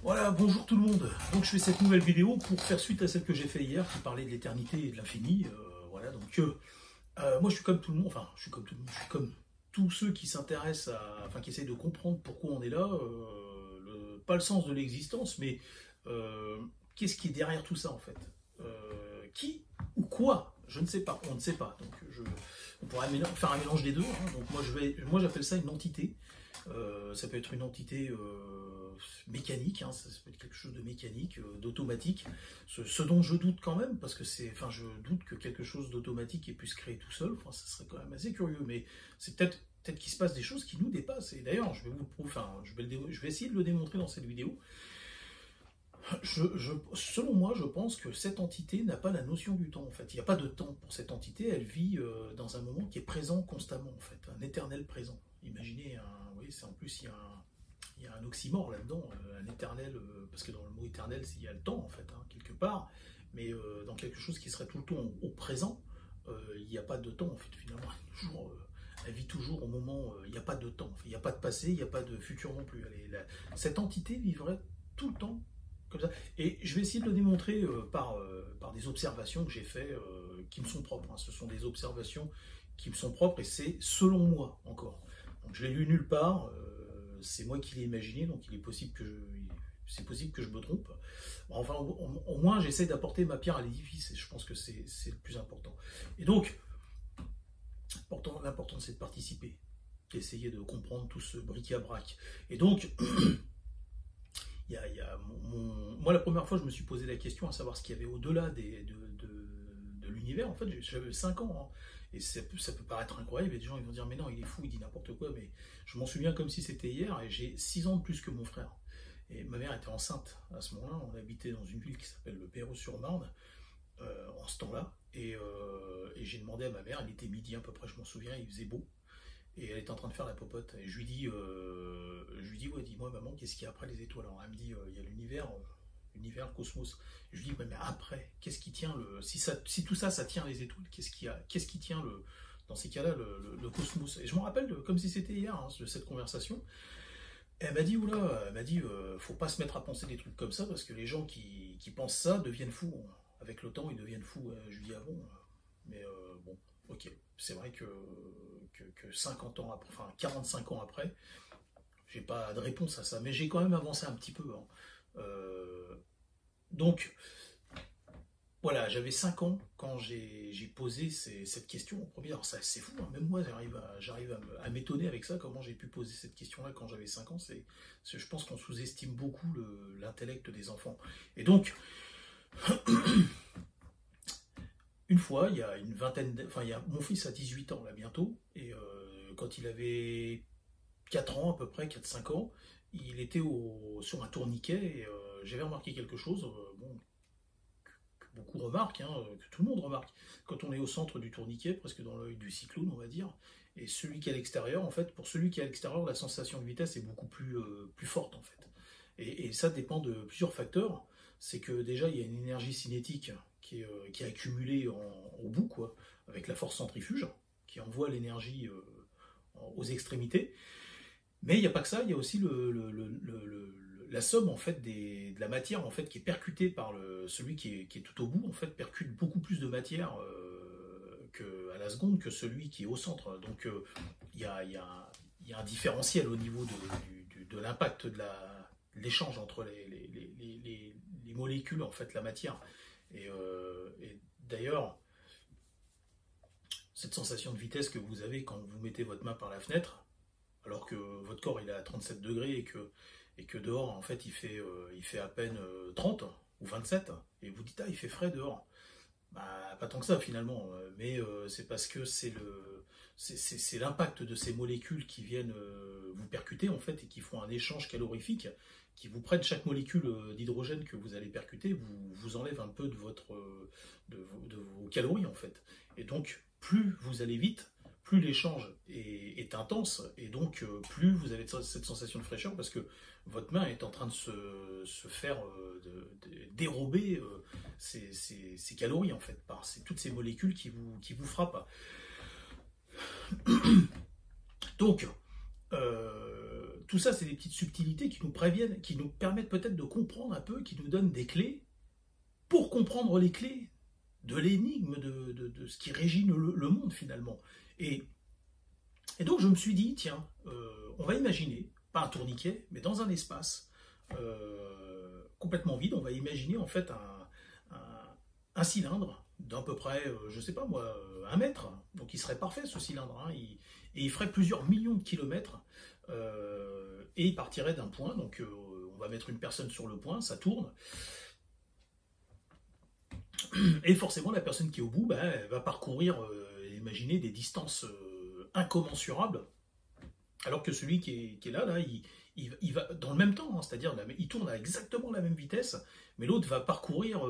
Voilà, bonjour tout le monde. Donc je fais cette nouvelle vidéo pour faire suite à celle que j'ai fait hier qui parlait de l'éternité et de l'infini. Voilà, donc moi je suis comme tout le monde, enfin je suis comme tout le monde, je suis comme tous ceux qui s'intéressent à, enfin qui essayent de comprendre pourquoi on est là, pas le sens de l'existence, mais qu'est-ce qui est derrière tout ça en fait. Qui ou quoi, je ne sais pas, on ne sait pas. Donc on pourrait faire un mélange des deux. Hein. Donc moi j'appelle ça une entité. Ça peut être une entité mécanique, hein, ça peut être quelque chose de mécanique, d'automatique, ce dont je doute quand même, parce que je doute que quelque chose d'automatique puisse créer tout seul, enfin, ça serait quand même assez curieux, mais c'est peut-être qu'il se passe des choses qui nous dépassent, et d'ailleurs, je vais vous le prouver, enfin, je vais essayer de le démontrer dans cette vidéo. Selon moi, je pense que cette entité n'a pas la notion du temps, en fait. Il n'y a pas de temps pour cette entité, elle vit dans un moment qui est présent constamment, en fait, un éternel présent. Imaginez, oui, c'est en plus, il y a un oxymore là-dedans, un éternel, parce que dans le mot éternel, il y a le temps, en fait, hein, quelque part, mais dans quelque chose qui serait tout le temps au présent, il n'y a pas de temps, en fait, finalement, elle vit toujours au moment, il n'y a pas de temps, il n'y a pas de passé, il n'y a pas de futur non plus. Cette entité vivrait tout le temps comme ça. Et je vais essayer de le démontrer par des observations que j'ai faites qui me sont propres. Hein. Ce sont des observations qui me sont propres et c'est selon moi encore. Donc je l'ai lu nulle part, c'est moi qui l'ai imaginé, donc c'est possible que je me trompe. Bon, enfin, au moins j'essaie d'apporter ma pierre à l'édifice et je pense que c'est le plus important. Et donc, l'important c'est de participer, d'essayer de comprendre tout ce bric-à-brac. Et donc, moi, la première fois, je me suis posé la question à savoir ce qu'il y avait au-delà de l'univers. En fait, j'avais 5 ans. Hein, et ça peut paraître incroyable. Et des gens ils vont dire, mais non, il est fou, il dit n'importe quoi. Mais je m'en souviens comme si c'était hier. Et j'ai 6 ans de plus que mon frère. Et ma mère était enceinte à ce moment-là. On habitait dans une ville qui s'appelle le Perreux-sur-Marne, en ce temps-là. Et j'ai demandé à ma mère, il était midi à peu près, je m'en souviens, il faisait beau. Et elle était en train de faire la popote. Et je lui dis, ouais, dis-moi maman, qu'est-ce qu'il y a après les étoiles? Alors elle me dit, il y a l'univers, le cosmos. Et je lui dis, ouais, mais après, qu'est-ce qui tient si tout ça, ça tient les étoiles, qu'est-ce qui tient dans ces cas-là, le cosmos? Et je me rappelle comme si c'était hier, hein, de cette conversation. Et elle m'a dit, oula, faut pas se mettre à penser des trucs comme ça, parce que les gens qui pensent ça deviennent fous. Avec le temps, ils deviennent fous. Je lui dis, ah bon, mais bon, ok. C'est vrai que 50 ans après, enfin 45 ans après, j'ai pas de réponse à ça, mais j'ai quand même avancé un petit peu. Hein. Donc, voilà, j'avais 5 ans quand j'ai posé cette question en premier. Alors c'est fou, hein, même moi j'arrive à m'étonner avec ça, comment j'ai pu poser cette question-là quand j'avais 5 ans. Je pense qu'on sous-estime beaucoup l'intellect des enfants. Et donc, une fois, il y a une vingtaine, mon fils a 18 ans là bientôt, et quand il avait 4 ans à peu près, 4-5 ans, il était sur un tourniquet, et j'avais remarqué quelque chose, que beaucoup remarquent, hein, que tout le monde remarque, quand on est au centre du tourniquet, presque dans l'œil du cyclone, on va dire, et celui qui est à l'extérieur, en fait, pour celui qui est à l'extérieur, la sensation de vitesse est beaucoup plus forte, en fait. Et ça dépend de plusieurs facteurs. C'est que déjà, il y a une énergie cinétique qui est accumulée au bout, quoi, avec la force centrifuge, qui envoie l'énergie aux extrémités. Mais il n'y a pas que ça, il y a aussi la somme en fait, de la matière en fait, qui est percutée par celui qui est tout au bout, en fait, percute beaucoup plus de matière à la seconde que celui qui est au centre. Donc il y a un différentiel au niveau de l'impact de l'échange entre les molécules, en fait, la matière. Et d'ailleurs, cette sensation de vitesse que vous avez quand vous mettez votre main par la fenêtre, alors que votre corps il est à 37 degrés et que dehors, en fait, il fait à peine 30 ou 27, et vous dites, ah, il fait frais dehors. Bah, pas tant que ça finalement, mais c'est parce que c'est l'impact de ces molécules qui viennent vous percuter en fait et qui font un échange calorifique, qui vous prennent chaque molécule d'hydrogène que vous allez percuter, vous enlève un peu de vos calories en fait. Et donc plus vous allez vite, plus l'échange est intense, et donc plus vous avez cette sensation de fraîcheur, parce que votre main est en train de se faire dérober ces calories, en fait, par toutes ces molécules qui vous frappent. Donc, tout ça, c'est des petites subtilités qui nous préviennent, qui nous permettent peut-être de comprendre un peu, qui nous donnent des clés pour comprendre les clés de l'énigme de ce qui régit le monde finalement. Et donc je me suis dit, tiens, on va imaginer, pas un tourniquet, mais dans un espace complètement vide, on va imaginer en fait un cylindre d'à peu près, je sais pas moi, 1 mètre. Donc il serait parfait ce cylindre, hein, et il ferait plusieurs millions de kilomètres, et il partirait d'un point, donc on va mettre une personne sur le point, ça tourne, et forcément la personne qui est au bout, elle va parcourir, imaginez, des distances incommensurables, alors que celui qui est là, il va dans le même temps, hein, c'est-à-dire il tourne à exactement la même vitesse, mais l'autre va parcourir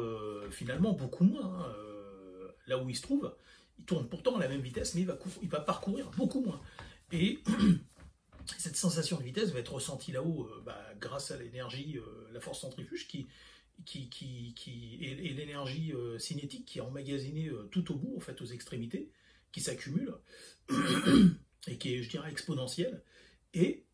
finalement beaucoup moins, hein, là où il se trouve. Il tourne pourtant à la même vitesse, mais il va parcourir beaucoup moins. Et cette sensation de vitesse va être ressentie là-haut grâce à l'énergie, la force centrifuge et l'énergie cinétique qui est emmagasinée tout au bout, en fait, aux extrémités, qui s'accumule et qui est, je dirais, exponentielle. Et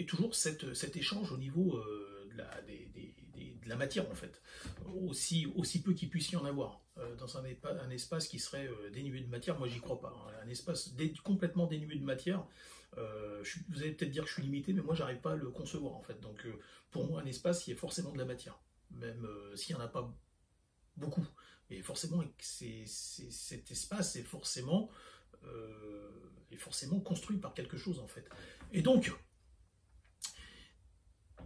toujours cet échange au niveau de la matière, en fait, aussi peu qu'il puisse y en avoir, dans un espace qui serait dénué de matière. Moi j'y crois pas, hein. Un espace complètement dénué de matière, vous allez peut-être dire que je suis limité, mais moi j'arrive pas à le concevoir en fait. Donc pour moi un espace, il y a forcément de la matière, même s'il n'y en a pas beaucoup, mais forcément cet espace est forcément construit par quelque chose en fait. Et donc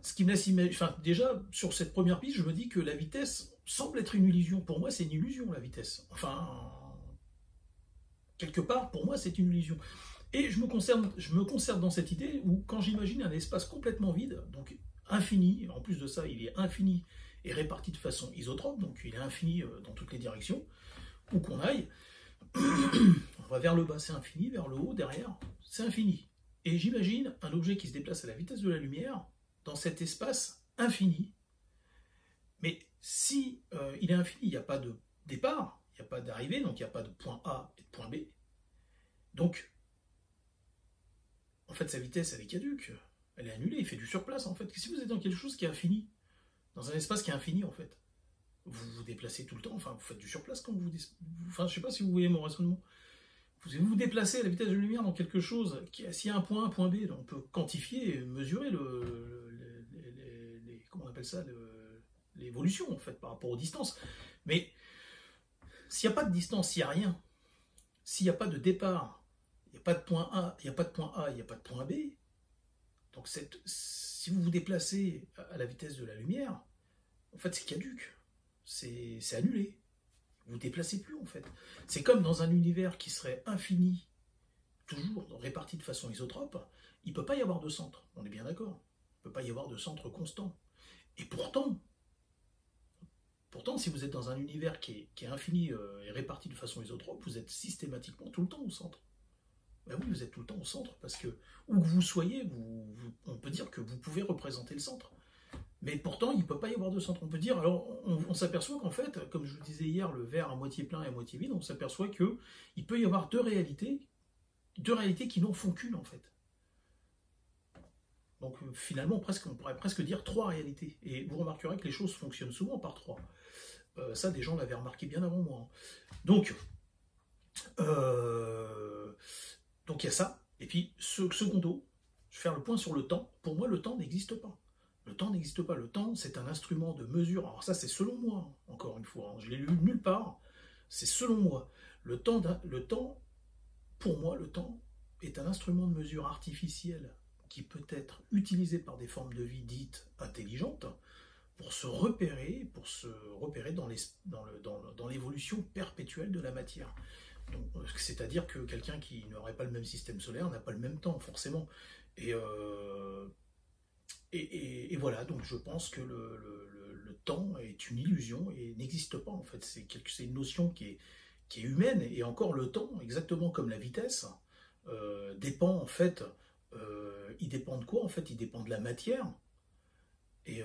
ce qui me laisse imaginer, enfin, déjà, sur cette première piste, je me dis que la vitesse semble être une illusion. Pour moi, c'est une illusion, la vitesse. Enfin, quelque part, pour moi, c'est une illusion. Et je me conserve dans cette idée où, quand j'imagine un espace complètement vide, donc infini, en plus de ça, il est infini et réparti de façon isotrope, donc il est infini dans toutes les directions, où qu'on aille, on va vers le bas, c'est infini, vers le haut, derrière, c'est infini. Et j'imagine un objet qui se déplace à la vitesse de la lumière, dans cet espace infini. Mais si il est infini, il n'y a pas de départ, il n'y a pas d'arrivée, donc il n'y a pas de point A et de point B. Donc, en fait, sa vitesse, elle est caduque, elle est annulée, il fait du surplace, en fait. Si vous êtes dans quelque chose qui est infini, dans un espace qui est infini, en fait, vous vous déplacez tout le temps, enfin, vous faites du surplace quand vous... Enfin, je ne sais pas si vous voyez mon raisonnement. Vous vous déplacez à la vitesse de la lumière dans quelque chose, s'il y a un point A, un point B, on peut quantifier et mesurer comment on appelle ça, l'évolution, en fait, par rapport aux distances. Mais s'il n'y a pas de distance, s'il n'y a rien, s'il n'y a pas de départ, il n'y a pas de point A, il n'y a pas de point A, il n'y a pas de point B, donc si vous vous déplacez à la vitesse de la lumière, en fait, c'est caduque, c'est annulé. Vous ne déplacez plus, en fait. C'est comme dans un univers qui serait infini, toujours réparti de façon isotrope, il ne peut pas y avoir de centre, on est bien d'accord. Il ne peut pas y avoir de centre constant. Et pourtant, si vous êtes dans un univers qui est infini et réparti de façon isotrope, vous êtes systématiquement tout le temps au centre. Ben oui, vous êtes tout le temps au centre, parce que, où que vous soyez, on peut dire que vous pouvez représenter le centre. Mais pourtant, il ne peut pas y avoir de centre. On peut dire, alors, on s'aperçoit qu'en fait, comme je vous disais hier, le verre à moitié plein et à moitié vide, on s'aperçoit qu'il peut y avoir deux réalités qui n'en font qu'une, en fait. Donc finalement, on pourrait presque dire 3 réalités. Et vous remarquerez que les choses fonctionnent souvent par 3. Ça, des gens l'avaient remarqué bien avant moi. Donc il y a ça. Et puis, secondo, je vais faire le point sur le temps. Pour moi, le temps n'existe pas. Le temps n'existe pas. Le temps, c'est un instrument de mesure. Alors ça, c'est selon moi, encore une fois. Je l'ai lu nulle part. C'est selon moi. Pour moi, le temps est un instrument de mesure artificiel qui peut être utilisé par des formes de vie dites intelligentes pour se repérer dans l'évolution perpétuelle de la matière. C'est-à-dire que quelqu'un qui n'aurait pas le même système solaire n'a pas le même temps, forcément. Et voilà, donc je pense que le temps est une illusion et n'existe pas, en fait. C'est une notion qui est humaine, et encore le temps, exactement comme la vitesse, dépend, en fait, il dépend de quoi, en fait? Il dépend de la matière, et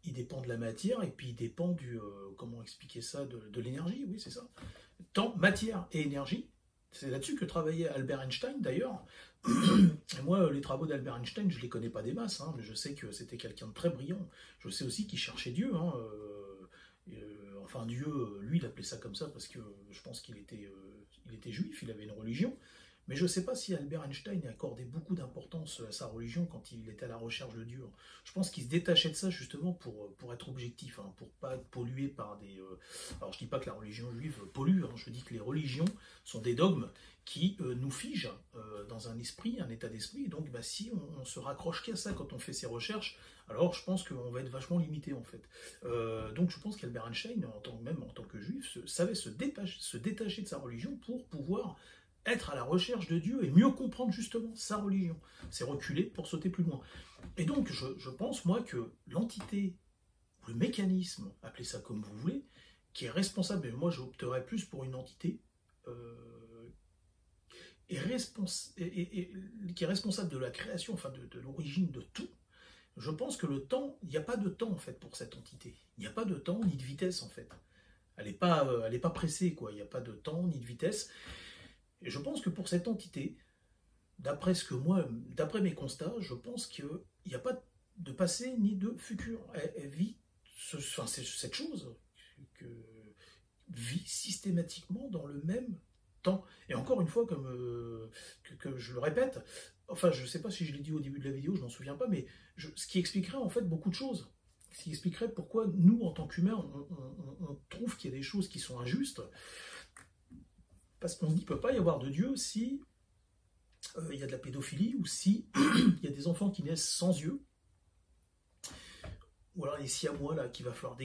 il dépend de la matière, et puis il dépend du, comment expliquer ça, de l'énergie, oui, c'est ça. Temps, matière et énergie, c'est là-dessus que travaillait Albert Einstein, d'ailleurs, Et moi, les travaux d'Albert Einstein, je ne les connais pas des masses, hein, mais je sais que c'était quelqu'un de très brillant. Je sais aussi qu'il cherchait Dieu. Hein, enfin, Dieu, lui, il appelait ça comme ça parce que je pense il était juif, il avait une religion. Mais je ne sais pas si Albert Einstein accordait beaucoup d'importance à sa religion quand il était à la recherche de Dieu. Je pense qu'il se détachait de ça justement pour être objectif, hein, pour pas être pollué par des... Alors je dis pas que la religion juive pollue, hein, je dis que les religions sont des dogmes qui nous figent dans un esprit, un état d'esprit. Donc si on se raccroche qu'à ça quand on fait ses recherches, alors je pense qu'on va être vachement limité en fait. Donc je pense qu'Albert Einstein, même en tant que juif, savait se détacher de sa religion pour pouvoir être à la recherche de Dieu et mieux comprendre justement sa religion. C'est reculer pour sauter plus loin. Et donc, je pense, moi, que l'entité, le mécanisme, appelez ça comme vous voulez, qui est responsable, et moi j'opterais plus pour une entité qui est responsable de la création, enfin de l'origine de tout. Je pense que le temps, il n'y a pas de temps en fait pour cette entité. Il n'y a pas de temps ni de vitesse en fait. Elle n'est pas pressée, quoi. Il n'y a pas de temps ni de vitesse. Et je pense que pour cette entité, d'après mes constats, je pense qu'il n'y a pas de passé ni de futur. Elle vit, cette chose vit systématiquement dans le même temps. Et encore une fois, comme je le répète, enfin je ne sais pas si je l'ai dit au début de la vidéo, je m'en souviens pas, mais ce qui expliquerait en fait beaucoup de choses. Ce qui expliquerait pourquoi nous, en tant qu'humains, on trouve qu'il y a des choses qui sont injustes. Parce qu'on se dit qu'il ne peut pas y avoir de Dieu si il y a de la pédophilie ou si il y a des enfants qui naissent sans yeux. Ou alors les siamois là, qu'il va falloir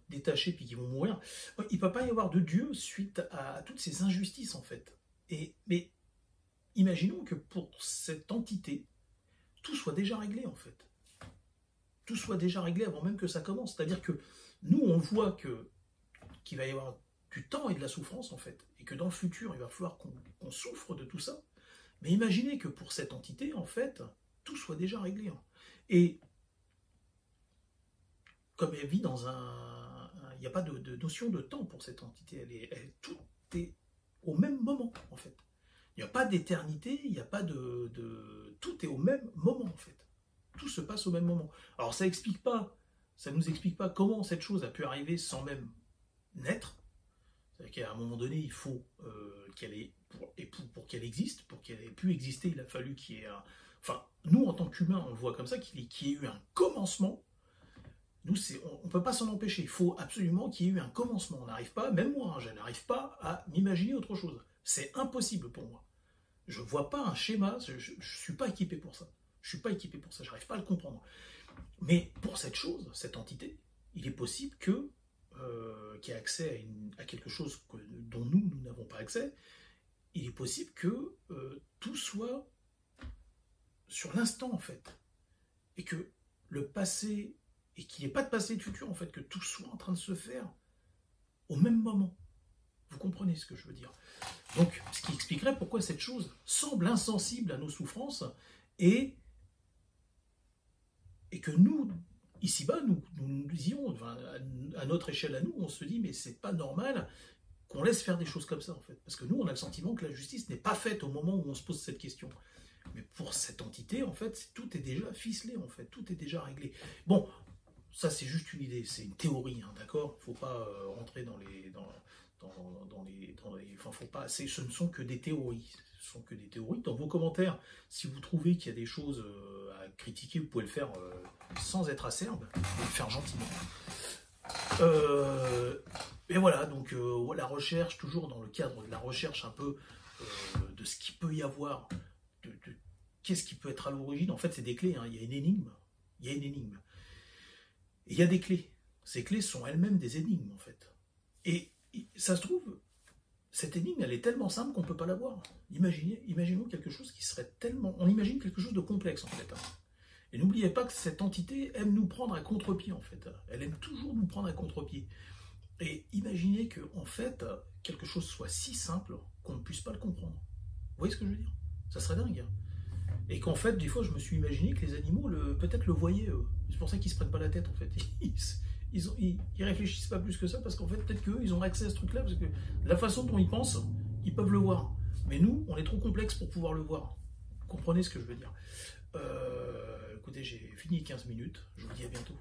détacher puis qui vont mourir. Il ne peut pas y avoir de Dieu suite à toutes ces injustices en fait. Mais imaginons que pour cette entité, tout soit déjà réglé en fait. Tout soit déjà réglé avant même que ça commence. C'est-à-dire que nous, on voit qu'il va y avoir du temps et de la souffrance en fait, et que dans le futur il va falloir qu'on souffre de tout ça, mais imaginez que pour cette entité en fait, tout soit déjà réglé. Et comme elle vit dans il n'y a pas de notion de temps pour cette entité, tout est au même moment en fait. Il n'y a pas d'éternité, il n'y a pas tout est au même moment en fait. Tout se passe au même moment. Alors ça nous explique pas comment cette chose a pu arriver sans même naître. C'est-à-dire qu'à un moment donné, il faut qu'elle ait, pour qu'elle existe, pour qu'elle ait pu exister, il a fallu qu'il y ait enfin, nous, en tant qu'humains, on le voit comme ça, qu'il y ait eu un commencement. Nous, on ne peut pas s'en empêcher. Il faut absolument qu'il y ait eu un commencement. On n'arrive pas, même moi, je n'arrive pas à m'imaginer autre chose. C'est impossible pour moi. Je ne vois pas un schéma, je ne suis pas équipé pour ça. Je ne suis pas équipé pour ça, je n'arrive pas à le comprendre. Mais pour cette chose, cette entité, il est possible qui a accès à quelque chose dont nous n'avons pas accès, il est possible que tout soit sur l'instant en fait, et que le passé, et qu'il n'y ait pas de passé et de futur en fait, que tout soit en train de se faire au même moment. Vous comprenez ce que je veux dire? Donc, ce qui expliquerait pourquoi cette chose semble insensible à nos souffrances, et que nous, ici-bas, nous disions, enfin, à notre échelle à nous, on se dit, mais c'est pas normal qu'on laisse faire des choses comme ça, en fait. Parce que nous, on a le sentiment que la justice n'est pas faite au moment où on se pose cette question. Mais pour cette entité, en fait, tout est déjà ficelé, en fait. Tout est déjà réglé. Bon, ça, c'est juste une idée, c'est une théorie, hein, d'accord? Faut pas rentrer dans les... Enfin, faut pas... Ce ne sont que des théories. Ce sont que des théories. Dans vos commentaires, si vous trouvez qu'il y a des choses à critiquer, vous pouvez le faire sans être acerbe, vous pouvez le faire gentiment. Et voilà, donc la recherche, toujours dans le cadre de la recherche un peu de ce qu'il peut y avoir, qu'est-ce qui peut être à l'origine. En fait, c'est des clés, hein. Il y a une énigme. Il y a une énigme. Et il y a des clés. Ces clés sont elles-mêmes des énigmes, en fait. Et ça se trouve, cette énigme, elle est tellement simple qu'on ne peut pas la voir. Imaginons quelque chose qui serait tellement... On imagine quelque chose de complexe, en fait. Et n'oubliez pas que cette entité aime nous prendre à contre-pied, en fait. Elle aime toujours nous prendre à contre-pied. Et imaginez que, en fait, quelque chose soit si simple qu'on ne puisse pas le comprendre. Vous voyez ce que je veux dire? Ça serait dingue. Hein. Et qu'en fait, des fois, je me suis imaginé que les animaux, peut-être le voyaient. C'est pour ça qu'ils ne se prennent pas la tête, en fait. Ils réfléchissent pas plus que ça, parce qu'en fait, peut-être qu'eux, ils ont accès à ce truc-là, parce que la façon dont ils pensent, ils peuvent le voir. Mais nous, on est trop complexe pour pouvoir le voir. Vous comprenez ce que je veux dire. Écoutez, j'ai fini 15 minutes. Je vous dis à bientôt.